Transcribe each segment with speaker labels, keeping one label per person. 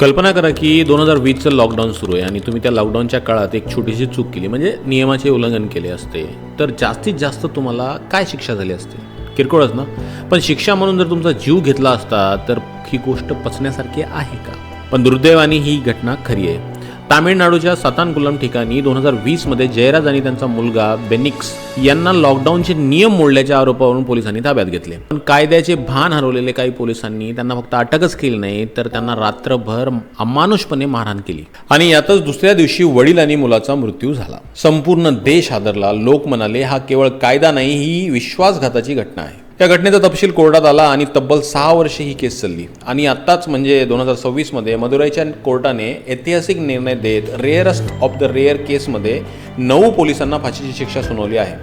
Speaker 1: कल्पना करा की 2020चं लॉकडाऊन सुरू आहे आणि तुम्ही त्या लॉकडाऊनच्या काळात एक छोटीशी चूक केली, म्हणजे नियमाचे उल्लंघन केले असते, तर जास्तीत जास्त तुम्हाला काय शिक्षा झाली असते? किरकोळच ना. पण शिक्षा म्हणून जर तुमचा जीव घेतला असता तर ही गोष्ट पचण्यासारखी आहे का? पण दुर्दैवाने ही घटना खरी आहे. तामिळनाडूच्या सातानकुलम ठिकाणी 2020मध्ये जयराज आणि त्यांचा मुलगा बेनिक्स यांना लॉकडाऊनचे नियम मोडल्याच्या आरोपावरून पोलिसांनी ताब्यात घेतले. पण कायद्याचे भान हरवलेले काही पोलिसांनी त्यांना फक्त अटकच केली नाही, तर त्यांना रात्रभर अमानुषपणे मारहाण केली. आणि यातच दुसऱ्या दिवशी वडील आणि मुलाचा मृत्यू झाला. संपूर्ण देश हादरला. लोक म्हणाले हा केवळ कायदा नाही, ही विश्वासघाताची घटना आहे. या घटनेचा तपशील कोर्टात आला आणि तब्बल 6 वर्षे ही केस चालली. आणि आत्ताच म्हणजे 2026मध्ये मदुराईच्या कोर्टाने ऐतिहासिक निर्णय देत रेअरेस्ट ऑफ द रेअर केसमध्ये 9 पोलिसांना फाशीची शिक्षा सुनावली आहे.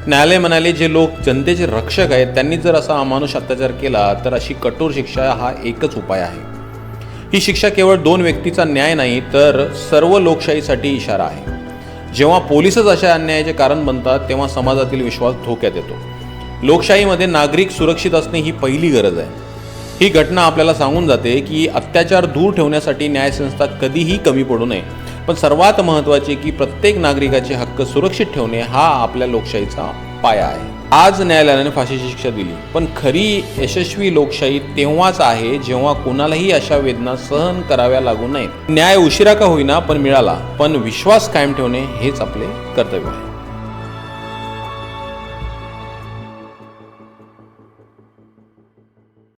Speaker 1: न्यायालय म्हणाले, जे लोक जनतेचे रक्षक आहेत त्यांनी जर असा अमानुष अत्याचार केला तर अशी कठोर शिक्षा हा एकच उपाय आहे. ही शिक्षा केवळ 2 व्यक्तीचा न्याय नाही, तर सर्व लोकशाहीसाठी इशारा आहे. जेव्हा पोलीसच अशा अन्यायाचे कारण बनतात तेव्हा समाजातील विश्वास धोक्यात येतो. लोकशाहीमध्ये नागरिक सुरक्षित असणे ही पहिली गरज आहे. ही घटना आपल्याला सांगून जाते की अत्याचार दूर ठेवण्यासाठी न्यायसंस्था कधीही कमी पडू नये. पण सर्वात महत्त्वाचे की प्रत्येक नागरिकाचे हक्क सुरक्षित ठेवणे हा आपल्या लोकशाहीचा पाया आहे. आज न्यायालयाने फाशीची शिक्षा दिली, पण खरी यशस्वी लोकशाही तेव्हाच आहे जेव्हा कोणालाही अशा वेदना सहन कराव्या लागू नयेत. न्याय उशिरा का होईना पण मिळाला, पण विश्वास कायम ठेवणे हेच आपले कर्तव्य आहे.